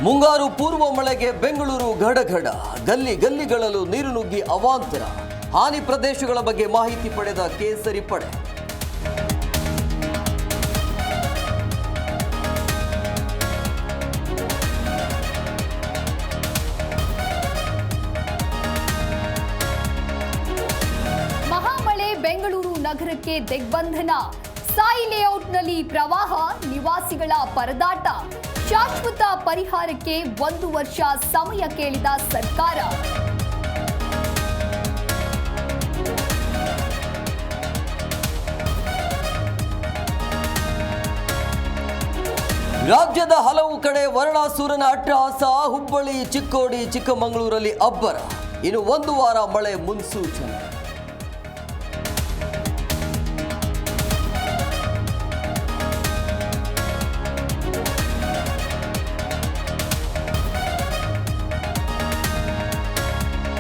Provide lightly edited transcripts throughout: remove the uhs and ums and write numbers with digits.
ಮುಂಗಾರು ಪೂರ್ವ ಮಳೆಗೆ ಬೆಂಗಳೂರು ಗಡಗಡ, ಗಲ್ಲಿ ಗಲ್ಲಿಗಳಲ್ಲೂ ನೀರು ನುಗ್ಗಿ ಅವಾಂತರ. ಹಾನಿ ಪ್ರದೇಶಗಳ ಬಗ್ಗೆ ಮಾಹಿತಿ ಪಡೆದ ಕೇಸರಿ ಪಡೆ. ಮಹಾಮಳೆ ಬೆಂಗಳೂರು ನಗರಕ್ಕೆ ದಿಗ್ಬಂಧನ. ಸಾಯಿ ಲೇಔಟ್ನಲ್ಲಿ ಪ್ರವಾಹ, ನಿವಾಸಿಗಳ ಪರದಾಟ. ಶಾಶ್ವತ ಪರಿಹಾರಕ್ಕೆ 1 ವರ್ಷ ಸಮಯ ಕೇಳಿದ ಸರ್ಕಾರ. ರಾಜ್ಯದ ಹಲವು ಕಡೆ ವರ್ಣಾಸುರನ ಅಟ್ಟಹಾಸ. ಹುಬ್ಬಳ್ಳಿ, ಚಿಕ್ಕೋಡಿ, ಚಿಕ್ಕಮಗಳೂರಲ್ಲಿ ಅಬ್ಬರ. ಇನ್ನು 1 ವಾರ ಮಳೆ ಮುನ್ಸೂಚನೆ.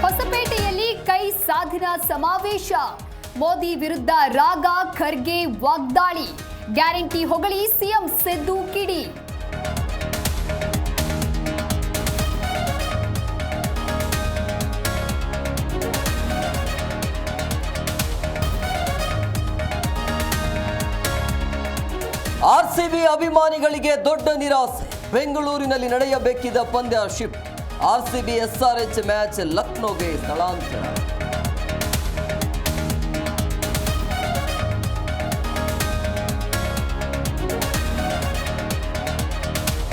ಹೊಸಪೇಟೆಯಲ್ಲಿ ಕೈ ಸಾಧನಾ ಸಮಾವೇಶ. ಮೋದಿ ವಿರುದ್ಧ ರಾಗ, ಖರ್ಗೆ ವಾಗ್ದಾಳಿ. ಗ್ಯಾರಂಟಿ ಹೊಗಳಿ ಸಿಎಂ ಸಿದ್ದು ಕಿಡಿ. ಆರ್ಸಿಬಿ ಅಭಿಮಾನಿಗಳಿಗೆ ದೊಡ್ಡ ನಿರಾಸೆ. ಬೆಂಗಳೂರಿನಲ್ಲಿ ನಡೆಯಬೇಕಿದ್ದ ಪಂದ್ಯ ಶಿಫ್ಟ್. ಆರ್ಸಿಬಿ SRH ಮ್ಯಾಚ್ ಲಕ್ನೋಗೆ ಸ್ಥಳಾಂತರ.